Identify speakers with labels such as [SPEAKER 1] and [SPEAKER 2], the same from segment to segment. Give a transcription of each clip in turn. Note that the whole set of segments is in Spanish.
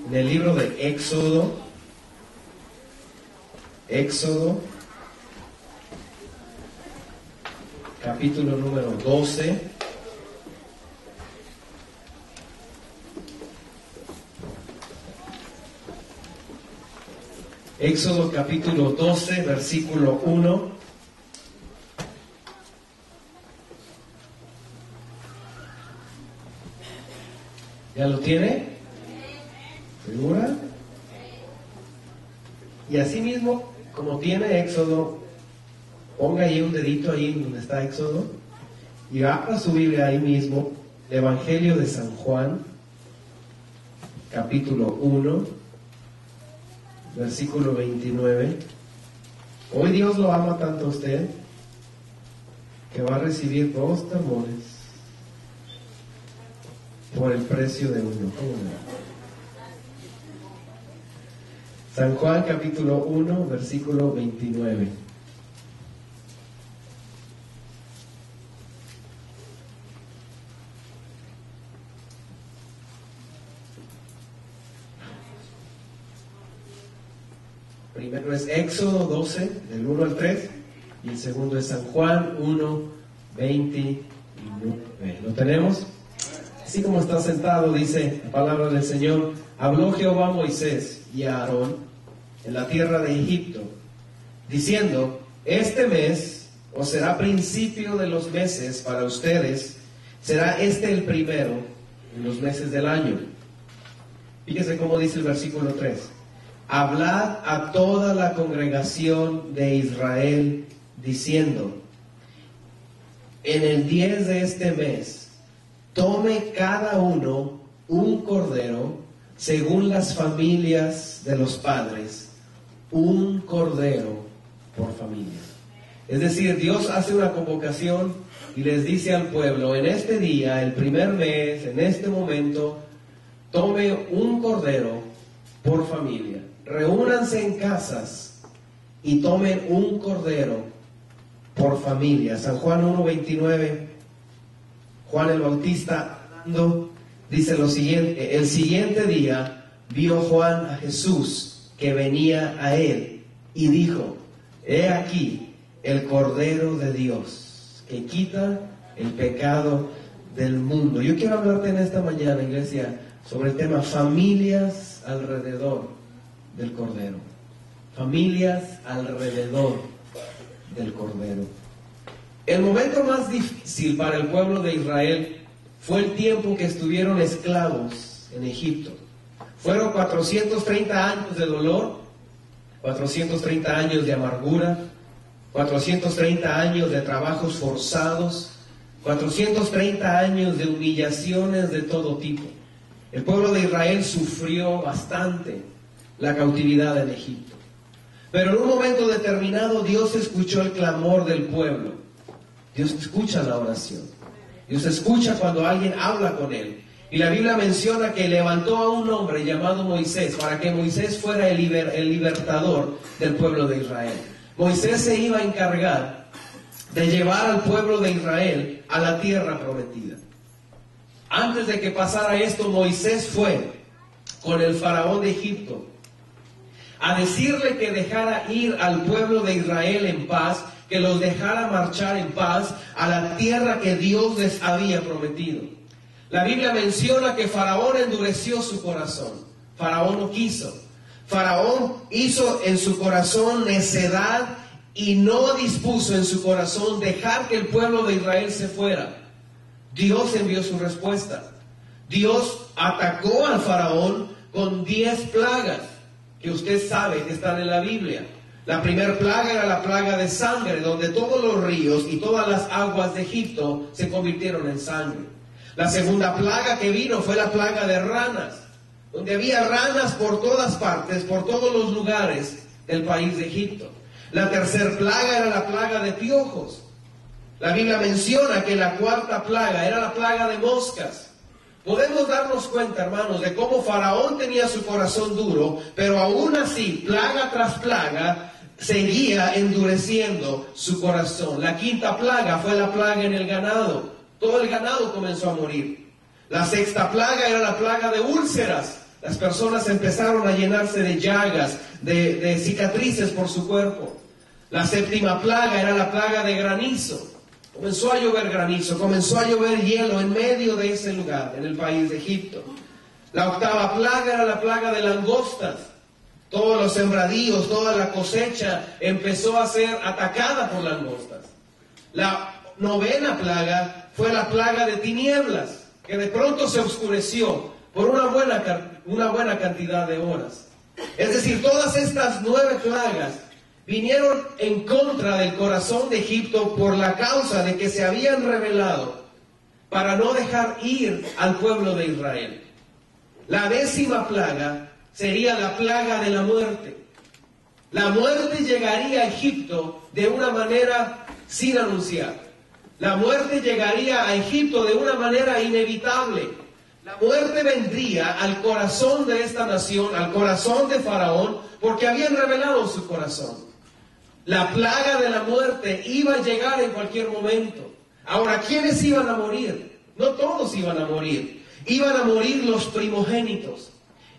[SPEAKER 1] en el libro de Éxodo, capítulo número 12. Éxodo capítulo 12, versículo 1. ¿Ya lo tiene? ¿Segura? Y así mismo, como tiene Éxodo, ponga ahí un dedito ahí donde está Éxodo y abra su Biblia ahí mismo, Evangelio de San Juan, capítulo 1, versículo 29. Hoy Dios lo ama tanto a usted que va a recibir 2 sermones por el precio de uno. San Juan capítulo 1, versículo 29. Primero es Éxodo 12, del 1 al 3, y el segundo es San Juan 1, 29. ¿Lo tenemos? Así como está sentado, dice la palabra del Señor: habló Jehová a Moisés y a Aarón en la tierra de Egipto, diciendo: este mes os será principio de los meses para ustedes, será este el primero en los meses del año. Fíjese cómo dice el versículo 3: hablad a toda la congregación de Israel, diciendo: en el 10 de este mes, tome cada uno un cordero, según las familias de los padres, un cordero por familia. Es decir, Dios hace una convocación y les dice al pueblo: en este día, el primer mes, en este momento, tome un cordero por familia. Reúnanse en casas y tomen un cordero por familia. San Juan 1:29, Juan el Bautista hablando, dice lo siguiente: el siguiente día vio Juan a Jesús que venía a él y dijo: he aquí el Cordero de Dios que quita el pecado del mundo. Yo quiero hablarte en esta mañana, iglesia, sobre el tema familias alrededor del Cordero. Familias alrededor del Cordero. El momento más difícil para el pueblo de Israel fue el tiempo que estuvieron esclavos en Egipto. Fueron 430 años de dolor, 430 años de amargura, 430 años de trabajos forzados, 430 años de humillaciones de todo tipo. El pueblo de Israel sufrió bastante la cautividad en Egipto. Pero en un momento determinado Dios escuchó el clamor del pueblo. Dios escucha la oración. Dios escucha cuando alguien habla con Él. Y la Biblia menciona que levantó a un hombre llamado Moisés para que Moisés fuera el libertador del pueblo de Israel. Moisés se iba a encargar de llevar al pueblo de Israel a la tierra prometida. Antes de que pasara esto, Moisés fue con el faraón de Egipto a decirle que dejara ir al pueblo de Israel en paz, que los dejara marchar en paz a la tierra que Dios les había prometido. La Biblia menciona que Faraón endureció su corazón. Faraón no quiso. Faraón hizo en su corazón necedad y no dispuso en su corazón dejar que el pueblo de Israel se fuera. Dios envió su respuesta. Dios atacó al Faraón con 10 plagas, que usted sabe que están en la Biblia. La primera plaga era la plaga de sangre, donde todos los ríos y todas las aguas de Egipto se convirtieron en sangre. La segunda plaga que vino fue la plaga de ranas, donde había ranas por todas partes, por todos los lugares del país de Egipto. La tercera plaga era la plaga de piojos. La Biblia menciona que la cuarta plaga era la plaga de moscas. Podemos darnos cuenta, hermanos, de cómo Faraón tenía su corazón duro, pero aún así, plaga tras plaga, seguía endureciendo su corazón. La quinta plaga fue la plaga en el ganado. Todo el ganado comenzó a morir. La sexta plaga era la plaga de úlceras, Las personas empezaron a llenarse de llagas, de cicatrices por su cuerpo. La séptima plaga era la plaga de granizo. Comenzó a llover granizo, comenzó a llover hielo en medio de ese lugar, en el país de Egipto. La octava plaga era la plaga de langostas. Todos los sembradíos, toda la cosecha empezó a ser atacada por langostas. La novena plaga fue la plaga de tinieblas, que de pronto se oscureció por una buena cantidad de horas. Es decir, todas estas 9 plagas vinieron en contra del corazón de Egipto por la causa de que se habían rebelado para no dejar ir al pueblo de Israel. La 10ª plaga sería la plaga de la muerte. La muerte llegaría a Egipto de una manera sin anunciar. La muerte llegaría a Egipto de una manera inevitable. La muerte vendría al corazón de esta nación, al corazón de Faraón, porque habían revelado su corazón. La plaga de la muerte iba a llegar en cualquier momento. Ahora, ¿quiénes iban a morir? No todos iban a morir. Iban a morir los primogénitos.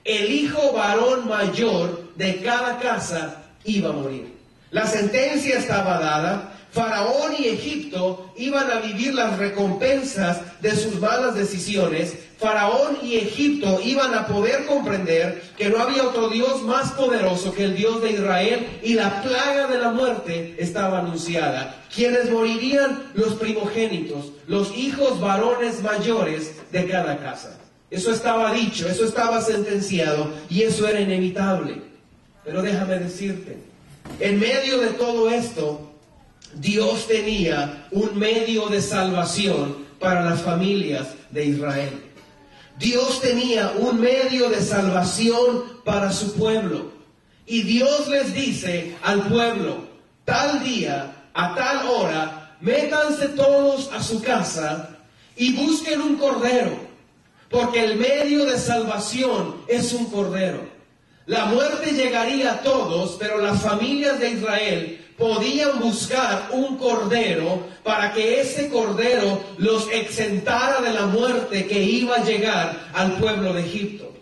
[SPEAKER 1] El hijo varón mayor de cada casa iba a morir. La sentencia estaba dada. Faraón y Egipto iban a vivir las recompensas de sus malas decisiones. Faraón y Egipto iban a poder comprender que no había otro Dios más poderoso que el Dios de Israel, y la plaga de la muerte estaba anunciada. Quienes morirían, los primogénitos, los hijos varones mayores de cada casa. Eso estaba dicho, eso estaba sentenciado, y eso era inevitable. Pero déjame decirte, en medio de todo esto, Dios tenía un medio de salvación para las familias de Israel. Dios tenía un medio de salvación para su pueblo. Y Dios les dice al pueblo: tal día, a tal hora, métanse todos a su casa y busquen un cordero, porque el medio de salvación es un cordero. La muerte llegaría a todos, pero las familias de Israel podían buscar un cordero para que ese cordero los exentara de la muerte que iba a llegar al pueblo de Egipto.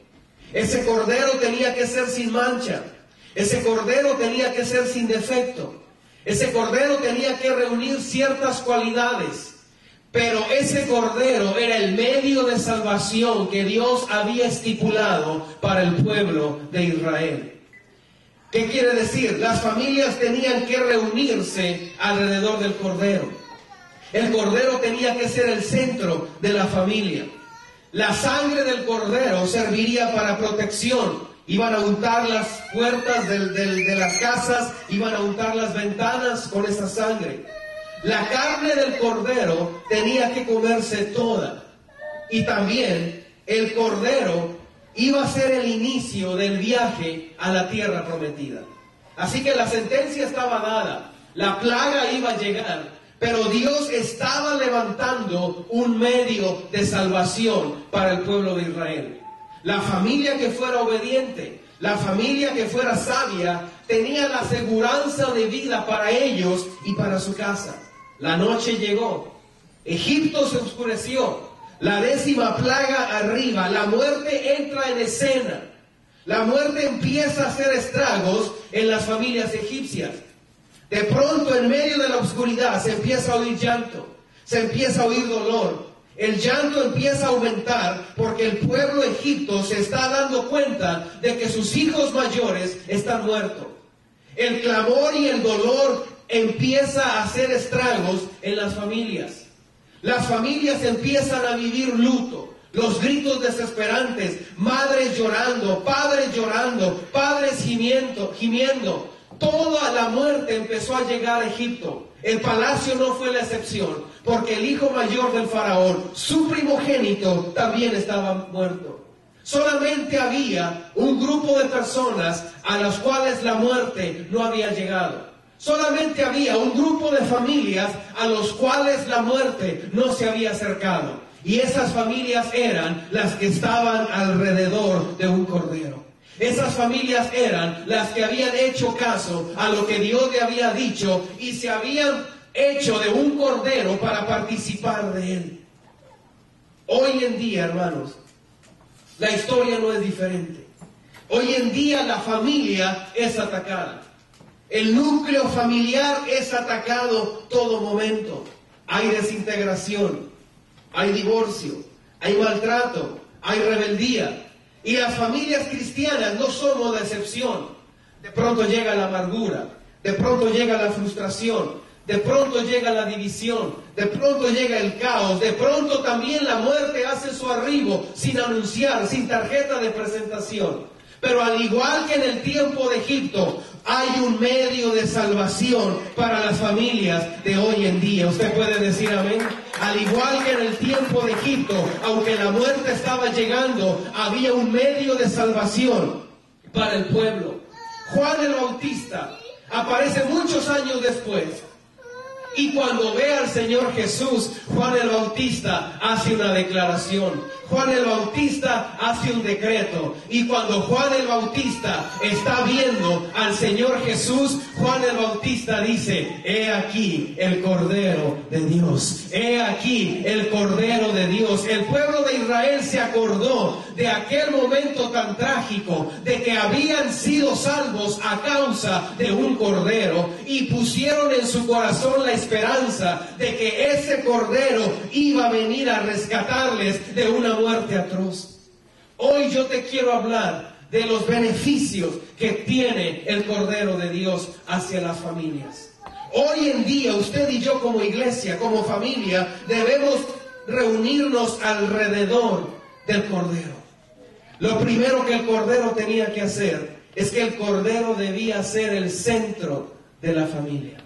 [SPEAKER 1] Ese cordero tenía que ser sin mancha. Ese cordero tenía que ser sin defecto. Ese cordero tenía que reunir ciertas cualidades. Pero ese cordero era el medio de salvación que Dios había estipulado para el pueblo de Israel. ¿Qué quiere decir? Las familias tenían que reunirse alrededor del cordero. El cordero tenía que ser el centro de la familia. La sangre del cordero serviría para protección. Iban a untar las puertas de las casas, iban a untar las ventanas con esa sangre. La carne del cordero tenía que comerse toda. Y también el cordero iba a ser el inicio del viaje a la tierra prometida. Así que la sentencia estaba dada, la plaga iba a llegar, pero Dios estaba levantando un medio de salvación para el pueblo de Israel. La familia que fuera obediente, la familia que fuera sabia, tenía la aseguranza de vida para ellos y para su casa. La noche llegó, Egipto se oscureció. La 10ª plaga arriba, la muerte entra en escena. La muerte empieza a hacer estragos en las familias egipcias. De pronto, en medio de la oscuridad, se empieza a oír llanto, se empieza a oír dolor. El llanto empieza a aumentar porque el pueblo de Egipto se está dando cuenta de que sus hijos mayores están muertos. El clamor y el dolor empieza a hacer estragos en las familias. Las familias empiezan a vivir luto, los gritos desesperantes, madres llorando, padres gimiendo. Toda la muerte empezó a llegar a Egipto. El palacio no fue la excepción, porque el hijo mayor del faraón, su primogénito, también estaba muerto. Solamente había un grupo de personas a las cuales la muerte no había llegado. Solamente había un grupo de familias a los cuales la muerte no se había acercado. Y esas familias eran las que estaban alrededor de un cordero. Esas familias eran las que habían hecho caso a lo que Dios le había dicho y se habían hecho de un cordero para participar de él. Hoy en día, hermanos, La historia no es diferente. Hoy en día la familia es atacada. El núcleo familiar es atacado todo momento. Hay desintegración, hay divorcio, hay maltrato, hay rebeldía. Y las familias cristianas no somos la excepción. De pronto llega la amargura, de pronto llega la frustración, de pronto llega la división, de pronto llega el caos, de pronto también la muerte hace su arribo sin anunciar, sin tarjeta de presentación. Pero al igual que en el tiempo de Egipto, hay un medio de salvación para las familias de hoy en día. ¿Usted puede decir amén? Al igual que en el tiempo de Egipto, aunque la muerte estaba llegando, había un medio de salvación para el pueblo. Juan el Bautista aparece muchos años después. Y cuando ve al Señor Jesús, Juan el Bautista hace una declaración. Juan el Bautista hace un decreto. Y cuando Juan el Bautista está viendo al Señor Jesús, Juan el Bautista dice: he aquí el Cordero de Dios. He aquí el Cordero de Dios. El pueblo de Israel se acordó de aquel momento tan trágico, de que habían sido salvos a causa de un Cordero, y pusieron en su corazón la esperanza de que ese Cordero iba a venir a rescatarles de una muerte atroz. Hoy yo te quiero hablar de los beneficios que tiene el Cordero de Dios hacia las familias. Hoy en día usted y yo como iglesia, como familia, debemos reunirnos alrededor del Cordero. Lo primero que el Cordero tenía que hacer es que el Cordero debía ser el centro de la familia.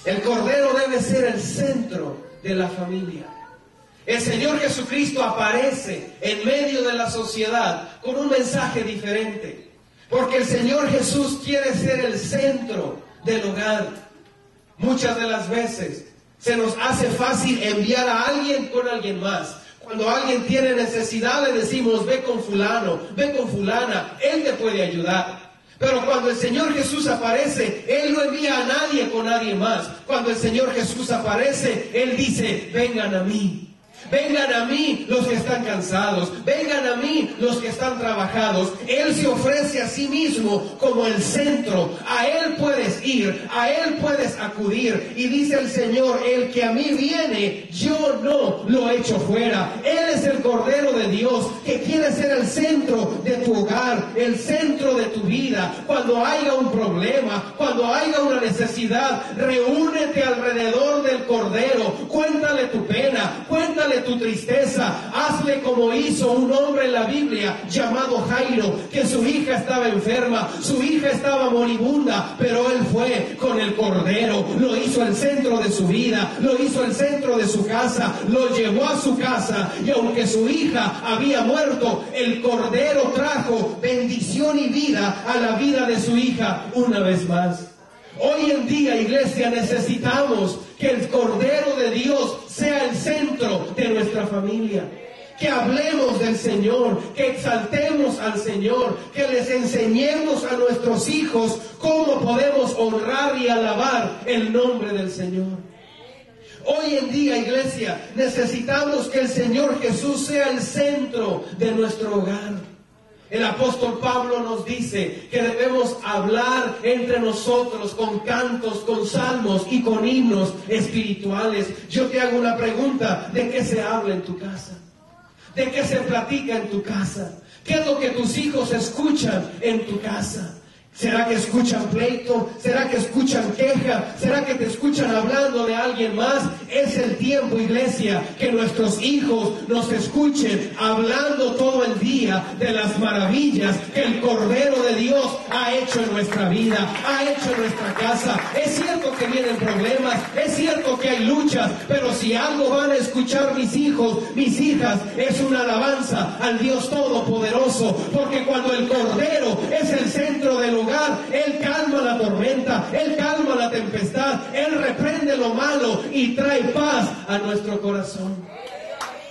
[SPEAKER 1] El Cordero debe ser el centro de la familia. El Señor Jesucristo aparece en medio de la sociedad con un mensaje diferente, porque el Señor Jesús quiere ser el centro del hogar. Muchas de las veces se nos hace fácil enviar a alguien con alguien más. Cuando alguien tiene necesidad le decimos: ve con fulano, ve con fulana, él te puede ayudar. Pero cuando el Señor Jesús aparece, Él no envía a nadie con nadie más. Cuando el Señor Jesús aparece, Él dice: vengan a mí. Vengan a mí los que están cansados, vengan a mí los que están trabajados. Él se ofrece a sí mismo como el centro. A Él puedes ir, a Él puedes acudir. Y dice el Señor: el que a mí viene, yo no lo echo fuera. Él es el Cordero de Dios que quiere ser el centro de tu hogar, el centro de tu vida. Cuando haya un problema, cuando haya una necesidad, reúnete alrededor del Cordero. Cuéntale tu pena, cuéntale tu tristeza. Hazle como hizo un hombre en la Biblia llamado Jairo, que su hija estaba enferma, su hija estaba moribunda, pero él fue con el Cordero, lo hizo el centro de su vida, lo hizo el centro de su casa, lo llevó a su casa, y aunque su hija había muerto, el Cordero trajo bendición y vida a la vida de su hija una vez más. Hoy en día, iglesia, necesitamos que el Cordero de Dios sea el centro de nuestra familia. Que hablemos del Señor, que exaltemos al Señor, que les enseñemos a nuestros hijos cómo podemos honrar y alabar el nombre del Señor. Hoy en día, iglesia, necesitamos que el Señor Jesús sea el centro de nuestro hogar. El apóstol Pablo nos dice que debemos hablar entre nosotros con cantos, con salmos y con himnos espirituales. Yo te hago una pregunta: ¿de qué se habla en tu casa? ¿De qué se platica en tu casa? ¿Qué es lo que tus hijos escuchan en tu casa? ¿Será que escuchan pleito? ¿Será que escuchan queja? ¿Será que te escuchan hablando de alguien más? Es el tiempo, iglesia, que nuestros hijos nos escuchen hablando todo el día de las maravillas que el Cordero de Dios ha hecho en nuestra vida, ha hecho en nuestra casa. Es cierto que vienen problemas, es cierto que hay luchas, pero si algo van a escuchar mis hijos, mis hijas, es una alabanza al Dios Todopoderoso, porque cuando el Cordero es el centro del hogar, Él calma la tormenta, Él calma la tempestad, Él reprende lo malo y trae paz a nuestro corazón.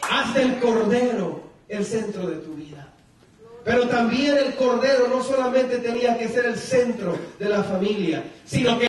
[SPEAKER 1] Haz del Cordero el centro de tu vida. Pero también el Cordero no solamente tenía que ser el centro de la familia, sino que